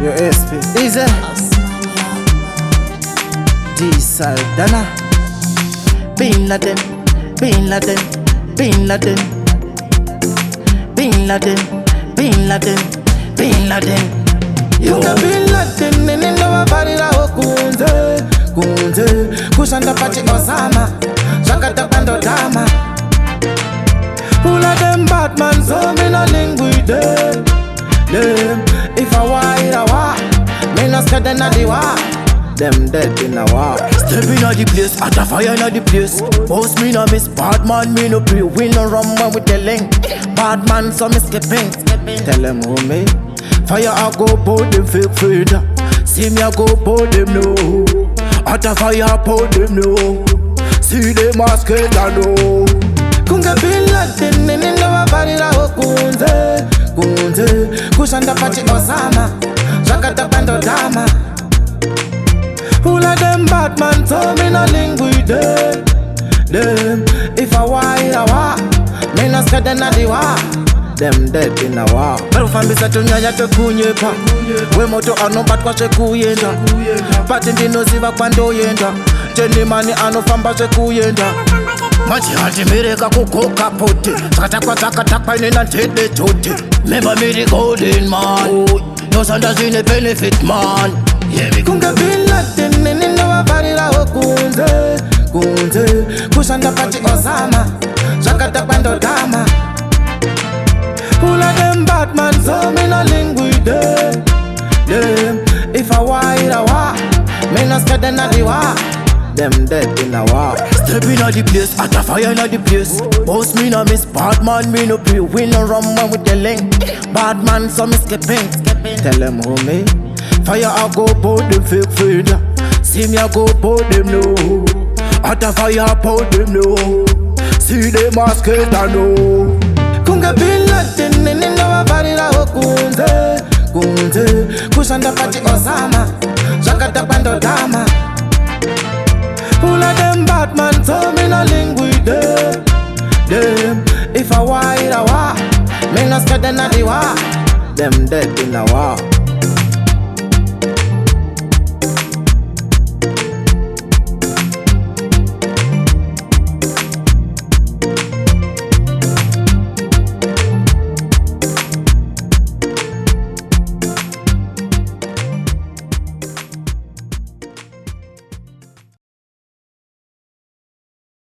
Your SP. Easy. D Saldana. Bin Laden. Bin Laden. Bin Laden. Bin Laden. Bin Laden. Bin Laden. You got Bin Laden and in the body la kunze. Kunze. Kushanda pati Osama. Shakata pando dama. Who let them Batman so me no link with them. If I wire a war, me no scared in the war. Them dead in a war. Step in the place, at a fire in the place. Boss me no miss, bad man me no pray. We no run man with the link. Bad man so me skipping. Tell them who me. Fire I go pour them fake friend. See me I go pour them no. At a fire pour them no. See them ask it I know. Kunga Bin Laden in the body la kunze. Kunze. Kushanda pati Osama. Shakata pando dama. Who let them Batman so me no link with them. If I wire a war, me no scared in the war. Them dead in a war. Pero fambisa tunyanya tekunyepa. We moto anobat kwa shekuyenda. Pati ndino ziva kwando yenda. Jeni mani anofamba shekuyenda. Machi hati mireka kukoka pote. Sakatakwa inena ntete chote. Memba miri golden man. No sanda zine benefit man. Kunga Bin Laden in the body la kunze. Kunze. Kushanda pati Osama. Shakata pando dama. Who let them Batman so me no link with them. If I wire a war, me no scared in the war. Them dead in a war. Step in the place, at a fire in the place. Boss me no miss, bad man me no pray. We no run man with the link. Bad man so me skipping. Tell them who me. Fire I go pour them fake friend. See me I go pour them no. At a fire pour them no. See them ask it I know. Kunga Bin Laden in the body la kunze. Kunze. Kushanda pati Osama. Shakata pando dama. Who let them Batman so me no link with them. If I wire a war, me no scared in the war. Them dead in a war.